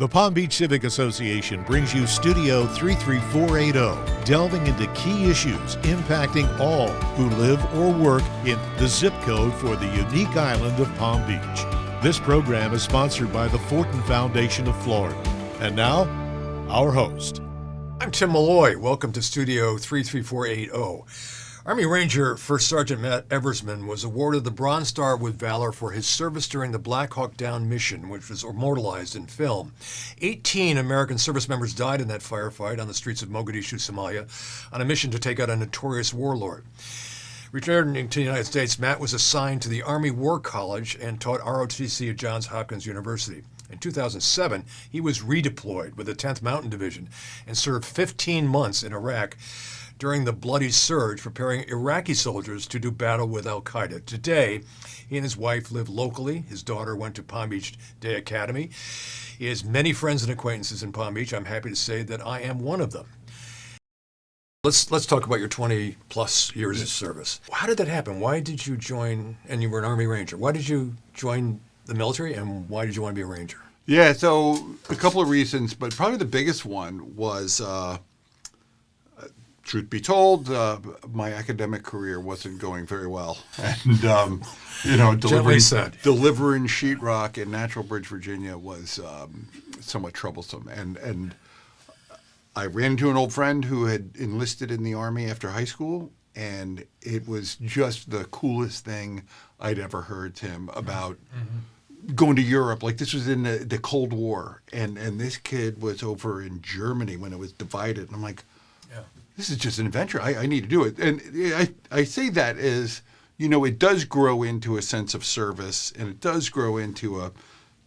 The Palm Beach Civic Association brings you Studio 33480, delving into key issues impacting all who live or work in the zip code for the unique island of Palm Beach. This program is sponsored by the Fortin Foundation of Florida. And now, our host. I'm Tim Malloy. Welcome to Studio 33480. Army Ranger First Sergeant Matt Eversmann was awarded the Bronze Star with Valor for his service during the Black Hawk Down mission, which was immortalized in film. 18 American service members died in that firefight on the streets of Mogadishu, Somalia, on a mission to take out a notorious warlord. Returning to the United States, Matt was assigned to the Army War College and taught ROTC at Johns Hopkins University. In 2007, he was redeployed with the 10th Mountain Division and served 15 months in Iraq during the bloody surge, preparing Iraqi soldiers to do battle with al-Qaeda. Today, he and his wife live locally. His daughter went to Palm Beach Day Academy. He has many friends and acquaintances in Palm Beach. I'm happy to say that I am one of them. Let's talk about your 20-plus years of service. How did that happen? Why did you join, and you were an Army Ranger, why did you join the military, and why did you want to be a Ranger? Yeah, so a couple of reasons, but probably the biggest one was, truth be told, my academic career wasn't going very well. And, delivering sheetrock in Natural Bridge, Virginia was somewhat troublesome. And I ran into an old friend who had enlisted in the Army after high school, and it was just the coolest thing I'd ever heard, Tim, about going to Europe. Like, this was in the Cold War, and this kid was over in Germany when it was divided. And I'm like, this is just an adventure. I need to do it. And I say that as, it does grow into a sense of service, and it does grow into a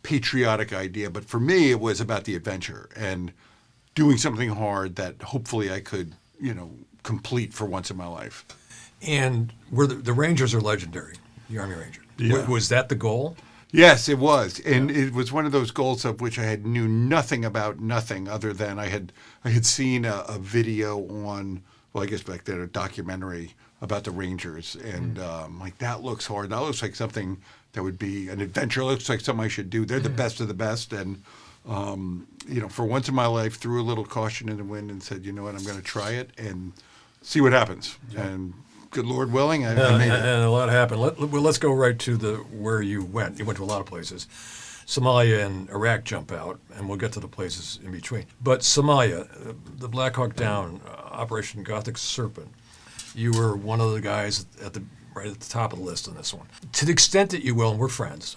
patriotic idea. But for me, it was about the adventure and doing something hard that hopefully I could, complete for once in my life. And the Rangers are legendary, the Army Ranger. Yeah. Was that the goal? Yes, it was. And it was one of those goals of which I knew nothing about nothing other than I had seen a video on, well, I guess back then, a documentary about the Rangers. And like, that looks hard. That looks like something that would be an adventure. It looks like something I should do. They're the best of the best. And, for once in my life, threw a little caution in the wind and said, you know what, I'm going to try it and see what happens. Yeah. And good Lord willing, I made it. And a lot happened. Let's go right to where you went. You went to a lot of places. Somalia and Iraq jump out, and we'll get to the places in between. But Somalia, the Black Hawk Down, Operation Gothic Serpent, you were one of the guys right at the top of the list on this one. To the extent that you will, and we're friends,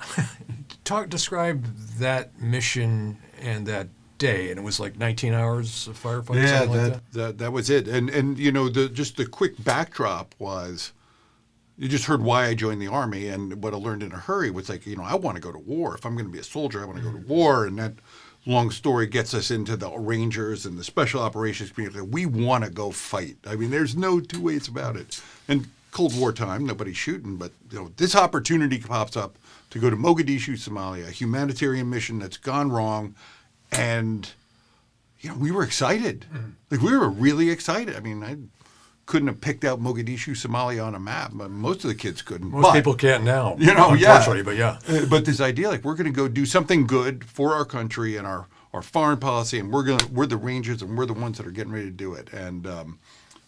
describe that mission and that day, and it was like 19 hours of firefighting. Yeah, that was it. And just the quick backdrop was, you just heard why I joined the Army, and what I learned in a hurry was like, I want to go to war. If I'm going to be a soldier, I want to go to war. And that long story gets us into the Rangers and the Special Operations community. We want to go fight. I mean, there's no two ways about it. And Cold War time, nobody's shooting, but this opportunity pops up to go to Mogadishu, Somalia, a humanitarian mission that's gone wrong. And, we were excited. Like, we were really excited. I mean, I couldn't have picked out Mogadishu, Somalia on a map, but most of the kids couldn't. Most people can't now, unfortunately, but yeah. But this idea, like, we're going to go do something good for our country and our foreign policy, and we're the Rangers, and we're the ones that are getting ready to do it. And,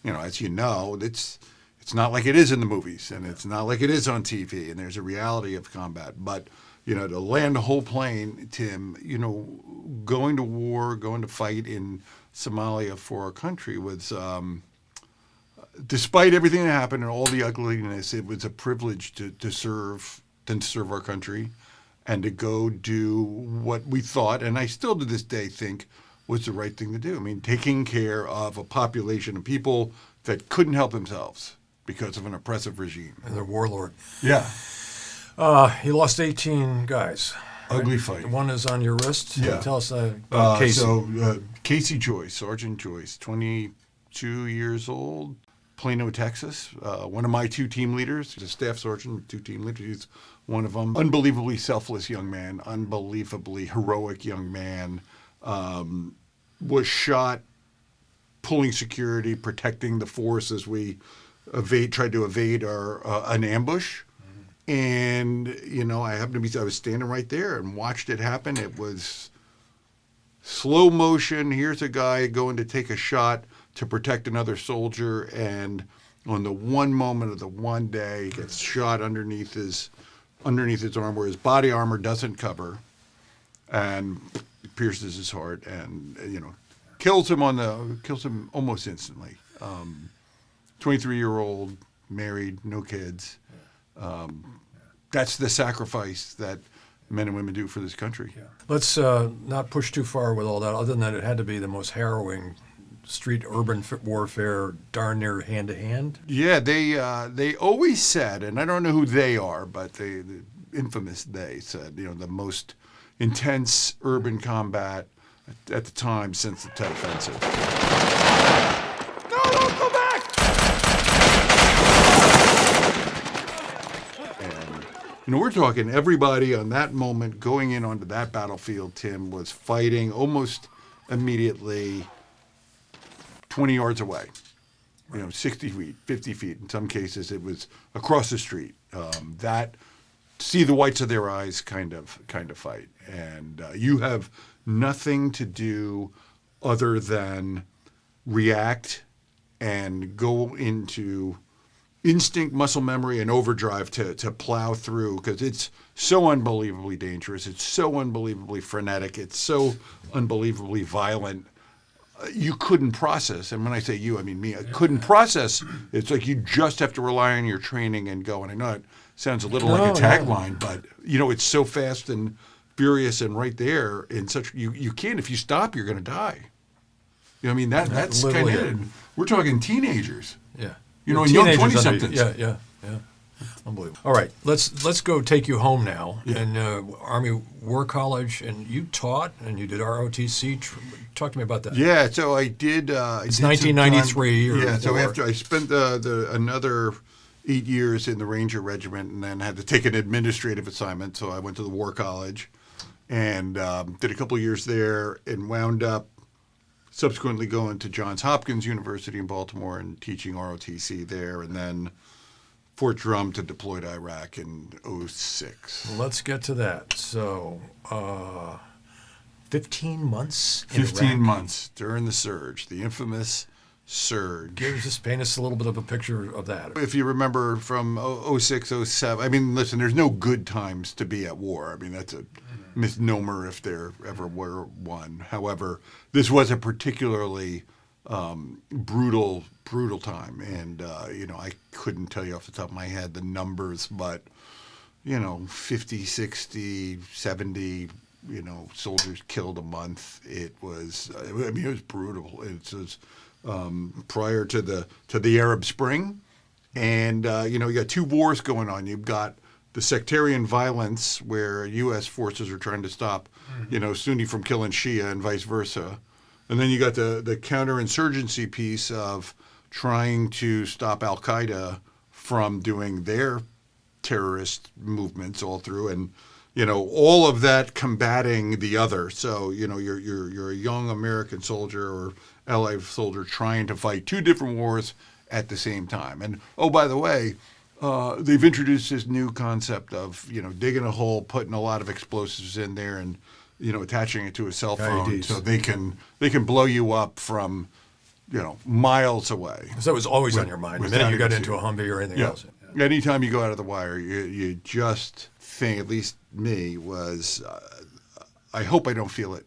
as you know, it's not like it is in the movies, and it's not like it is on TV, and there's a reality of combat. But to land a whole plane, Tim, going to war, going to fight in Somalia for our country was, despite everything that happened and all the ugliness, it was a privilege to serve our country and to go do what we thought, and I still to this day think, was the right thing to do. I mean, taking care of a population of people that couldn't help themselves because of an oppressive regime. And their warlord. Yeah. He lost 18 guys. Ugly fight. One is on your wrist. Yeah. Tell us about Casey. Casey Joyce, Sergeant Joyce, 22 years old, Plano, Texas. One of my two team leaders. He's a staff sergeant with two team leaders. He's one of them. Unbelievably selfless young man, unbelievably heroic young man. Was shot pulling security, protecting the force as we tried to evade an ambush. And, I happened to I was standing right there and watched it happen. It was slow motion. Here's a guy going to take a shot to protect another soldier, and on the one moment of the one day, he gets shot underneath his arm where his body armor doesn't cover, and pierces his heart, and kills him almost instantly. 23-year-old, married, no kids. That's the sacrifice that men and women do for this country. Yeah. Let's not push too far with all that, other than that it had to be the most harrowing street-urban warfare, darn near hand-to-hand. Yeah, they always said, and I don't know who they are, but the infamous they said, the most intense urban combat at the time since the Tet Offensive. No, don't go back! And, we're talking everybody on that moment going in onto that battlefield, Tim, was fighting almost immediately 20 yards away, 60 feet, 50 feet. In some cases, it was across the street. That see the whites of their eyes kind of fight. And you have nothing to do other than react and go into instinct, muscle memory, and overdrive to plow through, because it's so unbelievably dangerous. It's so unbelievably frenetic. It's so unbelievably violent. You couldn't process, and when I say you, I mean me, I couldn't process. It's like you just have to rely on your training and go. And I know it sounds a little like a tagline, but it's so fast and furious and right there in such, you can't, if you stop, you're going to die. That's kind of it. We're talking teenagers. Yeah. And young 20-somethings. Yeah. Unbelievable. All right, let's go take you home now. Yeah. And Army War College, and you taught and you did ROTC. Talk to me about that. Yeah, so I did. It's 1993. So after I spent another 8 years in the Ranger Regiment, and then had to take an administrative assignment. So I went to the War College, and did a couple of years there, and wound up subsequently going to Johns Hopkins University in Baltimore and teaching ROTC there, and then Fort Drum to deploy to Iraq in 2006. Let's get to that. So, 15 months in 15 Iraq. months during the surge, the infamous surge. Paint us a little bit of a picture of that. If you remember from 06, 07, listen, there's no good times to be at war. That's a misnomer if there ever were one. However, this was a particularly brutal time. And, I couldn't tell you off the top of my head the numbers, but, 50, 60, 70, soldiers killed a month. It was, it was brutal. It was prior to the Arab Spring. And, you got two wars going on. You've got the sectarian violence where U.S. forces are trying to stop, Sunni from killing Shia and vice versa. And then you got the counterinsurgency piece of trying to stop Al-Qaeda from doing their terrorist movements all through, and all of that combating the other. So you're a young American soldier or allied soldier trying to fight two different wars at the same time. And by the way, they've introduced this new concept of digging a hole, putting a lot of explosives in there, and attaching it to a cell phone IEDs. so they can blow you up from miles away. So it was always on your mind. The minute you got into a Humvee or anything else. Yeah. Anytime you go out of the wire, you just think, at least me, was I hope I don't feel it,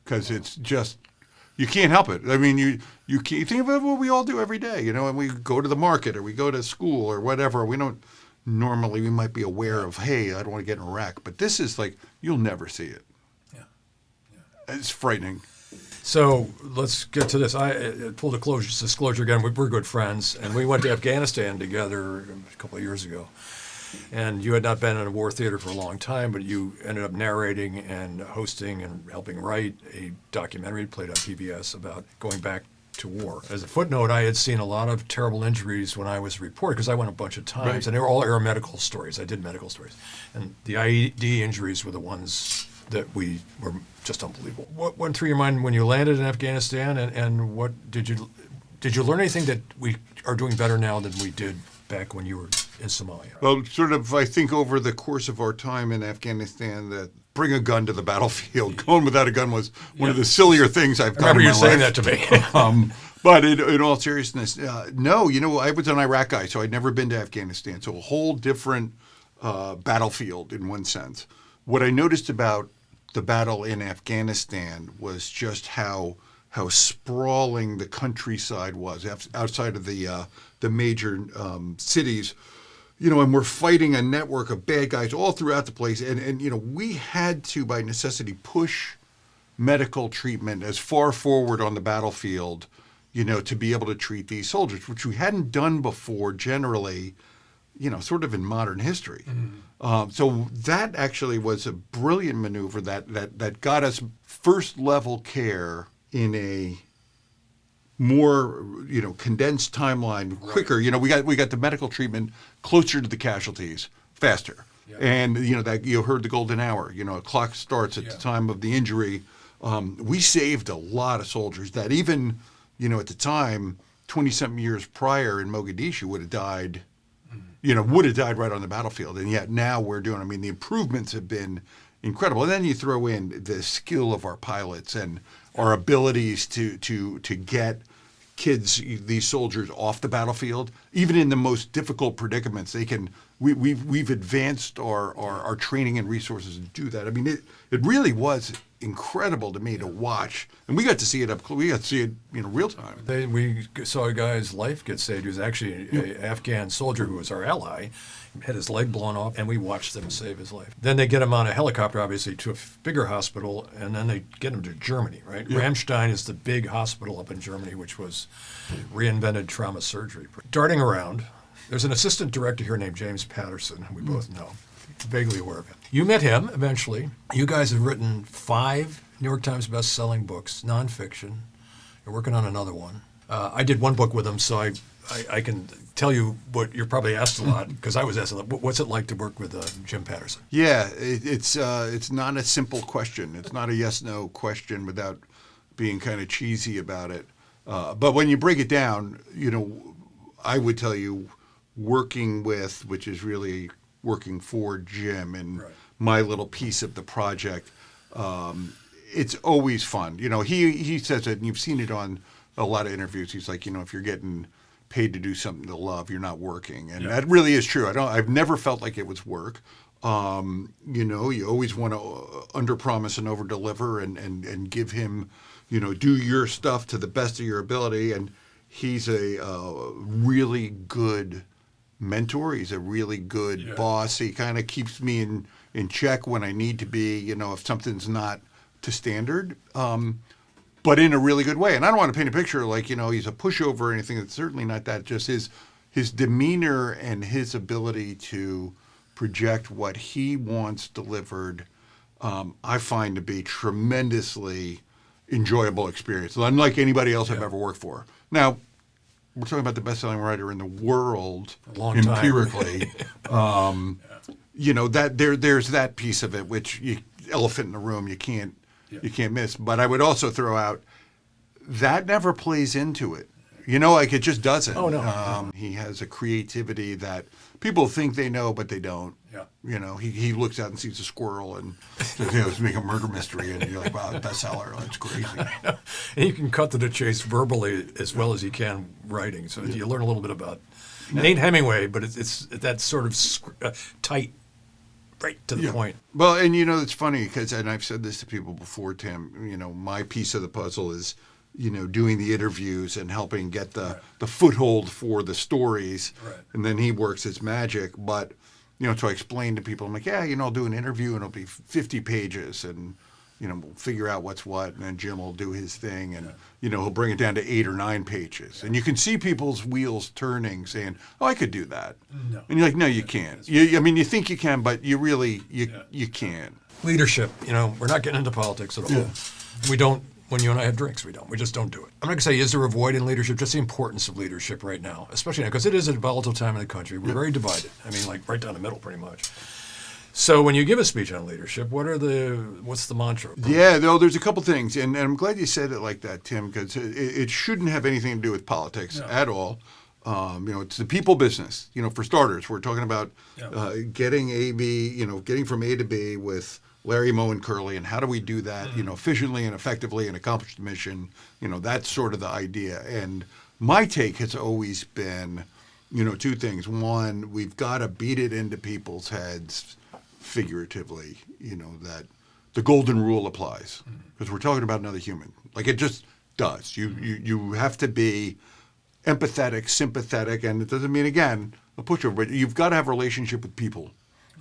because it's just, you can't help it. You can't think of what we all do every day, and we go to the market or we go to school or whatever. We don't normally, we might be aware of, hey, I don't want to get in a wreck, but this is like, you'll never see it. Yeah. It's frightening. So let's get to this. Full disclosure again, we're good friends, and we went to Afghanistan together a couple of years ago. And you had not been in a war theater for a long time, but you ended up narrating and hosting and helping write a documentary played on PBS about going back to war. As a footnote, I had seen a lot of terrible injuries when I was a reporter, because I went a bunch of times, Right. and they were all aeromedical stories. I did medical stories. And the IED injuries were the ones that we were just unbelievable. What went through your mind when you landed in Afghanistan, and what did you learn anything that we are doing better now than we did back when you were in Somalia? Well, sort of, I think over the course of our time in Afghanistan, that bring a gun to the battlefield. Going without a gun was one of the sillier things I've done I remember in you my saying life. that to me. But in all seriousness, no, I was an Iraq guy, so I'd never been to Afghanistan. So a whole different battlefield in one sense. What I noticed about the battle in Afghanistan was just how sprawling the countryside was outside of the major cities. And we're fighting a network of bad guys all throughout the place. And we had to, by necessity, push medical treatment as far forward on the battlefield, to be able to treat these soldiers, which we hadn't done before generally, sort of in modern history. So that actually was a brilliant maneuver that got us first level care in a more condensed timeline, quicker. We got the medical treatment closer to the casualties, faster. Yeah. And that you heard the golden hour. A clock starts at the time of the injury. We saved a lot of soldiers that even at the time 20-something years prior in Mogadishu would have died. Would have died right on the battlefield, and yet now we're doing. The improvements have been incredible. And then you throw in the skill of our pilots and our abilities to get kids, these soldiers, off the battlefield, even in the most difficult predicaments. They can. We've advanced our training and resources to do that. It really was incredible to me to watch, and we got to see it we got to see it real time. We saw a guy's life get saved. He was actually an Afghan soldier who was our ally. He had his leg blown off, and we watched them save his life. Then they get him on a helicopter, obviously, to a bigger hospital, and then they get him to Germany, right? Yeah. Ramstein is the big hospital up in Germany, which was reinvented trauma surgery. Darting around, there's an assistant director here named James Patterson, who we both know. Vaguely aware of him. You met him eventually. You guys have written 5 New York Times best-selling books, nonfiction. You're working on another one. I did one book with him, so I can tell you what you're probably asked a lot, because I was asked a lot. What's it like to work with Jim Patterson? Yeah, it's not a simple question. It's not a yes/no question without being kind of cheesy about it. But when you break it down, I would tell you working with, which is really working for Jim and my little piece of the project, it's always fun. He says it, and you've seen it on a lot of interviews. He's like, if you're getting paid to do something to love, you're not working, and that really is true. I've never felt like it was work. You always want to underpromise and overdeliver, and give him, do your stuff to the best of your ability. And he's a really good mentor. He's a really good boss. He kind of keeps me in check when I need to be, if something's not to standard, but in a really good way. And I don't want to paint a picture like, he's a pushover or anything. It's certainly not that. Just his demeanor and his ability to project what he wants delivered, I find to be tremendously enjoyable experience, unlike anybody else I've ever worked for. Now, we're talking about the best-selling writer in the world, empirically. That there's that piece of it, which elephant in the room, you can't miss. But I would also throw out that never plays into it. It just doesn't. Oh no. He has a creativity that people think they know, but they don't. Yeah. He looks out and sees a squirrel and says, let's make a murder mystery, and you're like, wow, bestseller, that's crazy. And you can cut to the chase verbally as well as you can writing, so you learn a little bit about. It ain't Hemingway, but it's that sort of tight, right to the point. Well, and it's funny because, and I've said this to people before, Tim. My piece of the puzzle is, doing the interviews and helping get the foothold for the stories, and then he works his magic. But so I explain to people, I'm like, I'll do an interview and it'll be 50 pages, and we'll figure out what's what, and then Jim will do his thing, and he'll bring it down to 8 or 9 pages, and you can see people's wheels turning, saying, "Oh, I could do that," and you're like, "No, you can't." You think you can, but you really you can't. Leadership, we're not getting into politics at all. Yeah. We don't. When you and I have drinks, we don't. We just don't do it. I'm not going to say is there a void in leadership, just the importance of leadership right now, especially now, because it is a volatile time in the country. We're very divided. Right down the middle, pretty much. So when you give a speech on leadership, what's the mantra? Yeah, there's a couple things, and I'm glad you said it like that, Tim, because it shouldn't have anything to do with politics at all. It's the people business. For starters, we're talking about getting from A to B with Larry, Moe, and Curly, and how do we do that, efficiently and effectively and accomplish the mission? That's sort of the idea. And my take has always been, two things. One, we've got to beat it into people's heads figuratively, that the golden rule applies, because we're talking about another human. Like, it just does. You have to be empathetic, sympathetic, and it doesn't mean, again, a pushover, but you've got to have a relationship with people.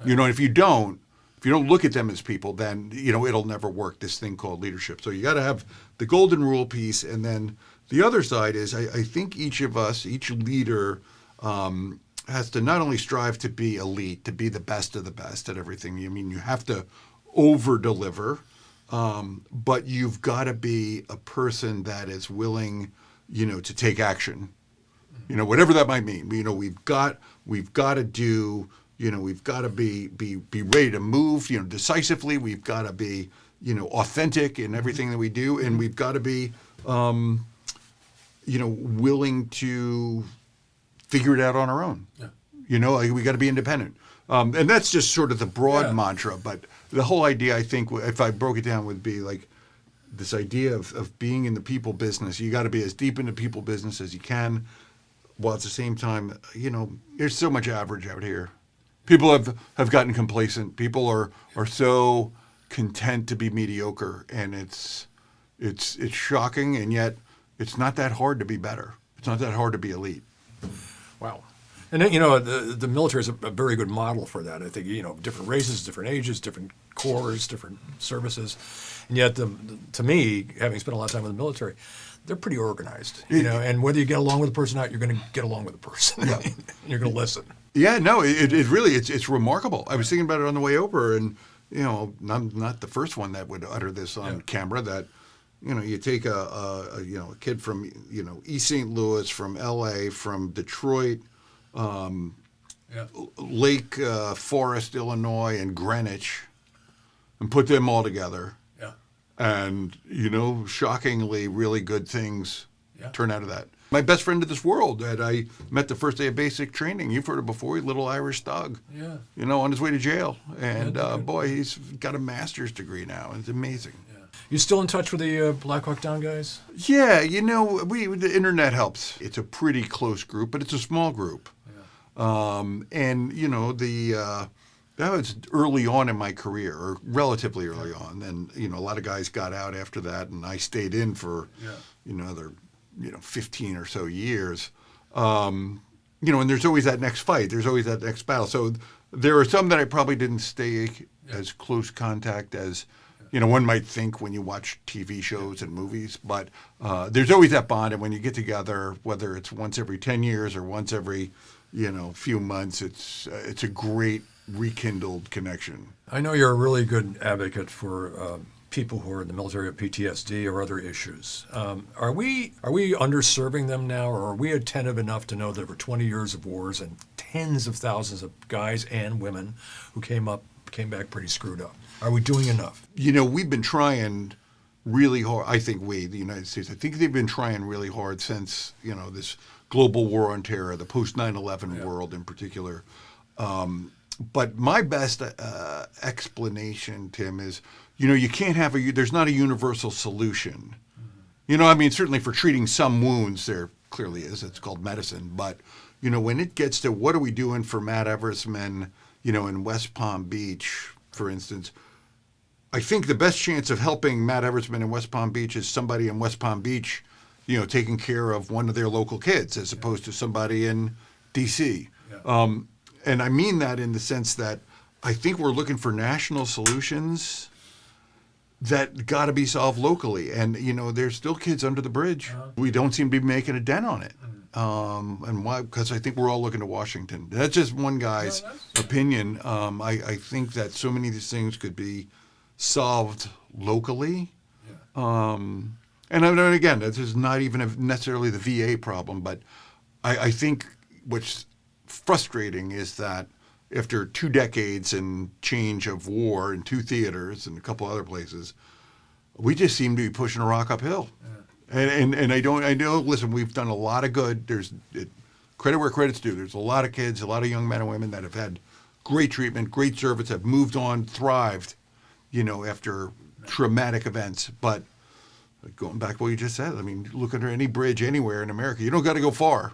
And if you don't look at them as people, then, it'll never work, this thing called leadership. So you got to have the golden rule piece. And then the other side is I think each of us, each leader, has to not only strive to be elite, to be the best of the best at everything. You have to over-deliver, but you've got to be a person that is willing, to take action. Whatever that might mean. We've got to do. We've got to be ready to move. Decisively. We've got to be, authentic in everything that we do, and we've got to be, willing to figure it out on our own. Yeah. We got to be independent. And that's just sort of the broad mantra. But the whole idea, I think, if I broke it down, would be like this idea of being in the people business. You got to be as deep in the people business as you can, while at the same time, there's so much average out here. People have gotten complacent. People are so content to be mediocre, and it's shocking, and yet it's not that hard to be better. It's not that hard to be elite. Wow. And then, the military is a very good model for that. I think, different races, different ages, different corps, different services. And yet, to me, having spent a lot of time in the military, they're pretty organized, and whether you get along with the person or not, you're going to get along with the person. Yeah. You're going to listen. Yeah, no, it really, it's remarkable. I was thinking about it on the way over, and, I'm not the first one that would utter this on camera, that, you take a kid from, East St. Louis, from L.A., from Detroit, Lake Forest, Illinois, and Greenwich, and put them all together. Yeah. And, shockingly, really good things turn out of that. My best friend in this world that I met the first day of basic training, you've heard it before, little Irish thug, on his way to jail. And, boy, he's got a master's degree now. It's amazing. Yeah. You still in touch with the Black Hawk Down guys? Yeah, the internet helps. It's a pretty close group, but it's a small group. That was early on in my career, or relatively early on. And, a lot of guys got out after that, and I stayed in for, another, 15 or so years. And there's always that next fight. There's always that next battle. So there are some that I probably didn't stay as close contact as, one might think when you watch TV shows and movies. But there's always that bond. And when you get together, whether it's once every 10 years or once every, few months, it's a great rekindled connection. I know you're a really good advocate for people who are in the military with PTSD or other issues. Are we underserving them now, or are we attentive enough to know that over 20 years of wars and tens of thousands of guys and women who came back pretty screwed up? Are we doing enough? We've been trying really hard. I think the United States, I think they've been trying really hard since, this global war on terror, the post 9/11 world in particular. But my best explanation, Tim, is, you can't have there's not a universal solution. Certainly for treating some wounds, there clearly is. It's called medicine. But, when it gets to what are we doing for Matt Eversmann, in West Palm Beach, for instance, I think the best chance of helping Matt Eversmann in West Palm Beach is somebody in West Palm Beach, taking care of one of their local kids, as opposed to somebody in D.C. Yeah. And I mean that in the sense that I think we're looking for national solutions that got to be solved locally. And, there's still kids under the bridge. We don't seem to be making a dent on it. And why? Because I think we're all looking to Washington. That's just one guy's opinion. I think that so many of these things could be solved locally. Yeah. And again, this is not even necessarily the VA problem, but I think what's frustrating is that after 2 decades and change of war in 2 theaters and a couple other places, we just seem to be pushing a rock uphill. Yeah. And I know, listen, we've done a lot of good. Credit where credit's due. There's a lot of kids, a lot of young men and women that have had great treatment, great service, have moved on, thrived. after traumatic events. But going back to what you just said, I mean, look under any bridge anywhere in America. You don't got to go far.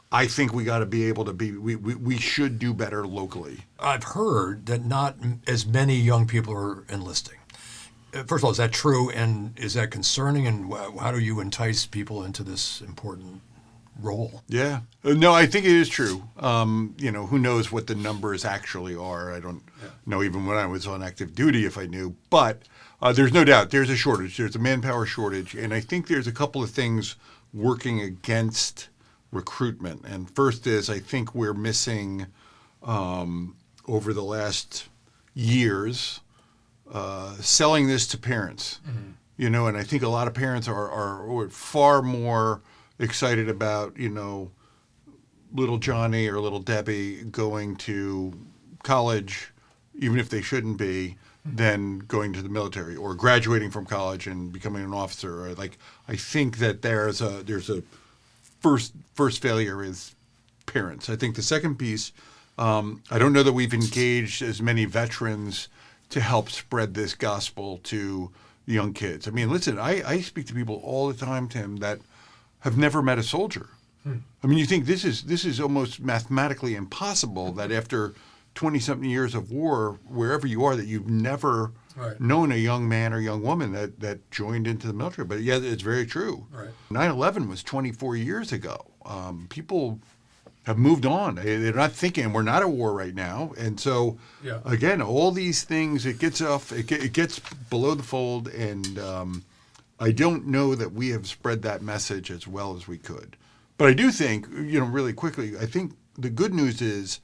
I think we got to be able to we should do better locally. I've heard that not as many young people are enlisting. First of all, is that true, and is that concerning, and how do you entice people into this important role? Yeah. No, I think it is true. Who knows what the numbers actually are. I don't know even when I was on active duty if I knew. But there's no doubt there's a shortage. There's a manpower shortage. And I think there's a couple of things working against recruitment. And first is I think we're missing over the last years selling this to parents. And I think a lot of parents are far more excited about, little Johnny or little Debbie going to college, even if they shouldn't be, than going to the military or graduating from college and becoming an officer. I think that there's a first failure is parents. I think the second piece, I don't know that we've engaged as many veterans to help spread this gospel to young kids. I mean, listen, I speak to people all the time, Tim, that have never met a soldier. I mean, you think this is almost mathematically impossible that after 20-something years of war, wherever you are, that you've never known a young man or young woman that joined into the military. But yeah, it's very true. 9/11 was 24 years ago. People have moved on. They're not thinking we're not at war right now. And so, again, all these things, it gets below the fold, and I don't know that we have spread that message as well as we could. But I do think, really quickly, I think the good news is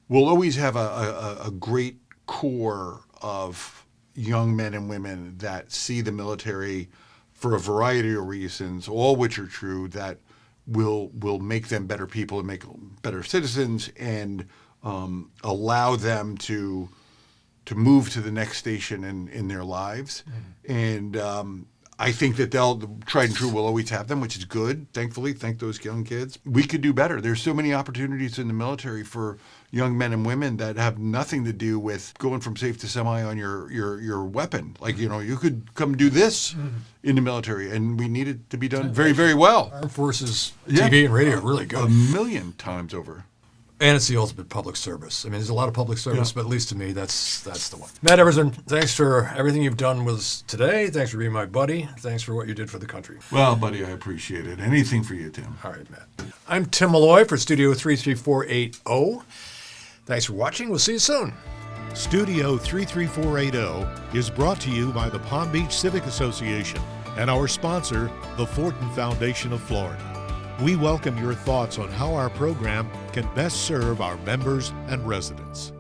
we'll always have a great core of young men and women that see the military for a variety of reasons, all which are true, that will make them better people and make better citizens and allow them to move to the next station in their lives. And I think that tried and true will always have them, which is good. Thankfully, thank those young kids. We could do better. There's so many opportunities in the military for young men and women that have nothing to do with going from safe to semi on your weapon. You could come do this in the military, and we need it to be done very, very well. Armed Forces TV and radio are really good. 1,000,000 times over. And it's the ultimate public service. I mean, there's a lot of public service, but at least to me, that's the one. Matt Eversmann, thanks for everything you've done with us today. Thanks for being my buddy. Thanks for what you did for the country. Well, buddy, I appreciate it. Anything for you, Tim. All right, Matt. I'm Tim Malloy for Studio 33480. Thanks for watching. We'll see you soon. Studio 33480 is brought to you by the Palm Beach Civic Association and our sponsor, the Fortin Foundation of Florida. We welcome your thoughts on how our program can best serve our members and residents.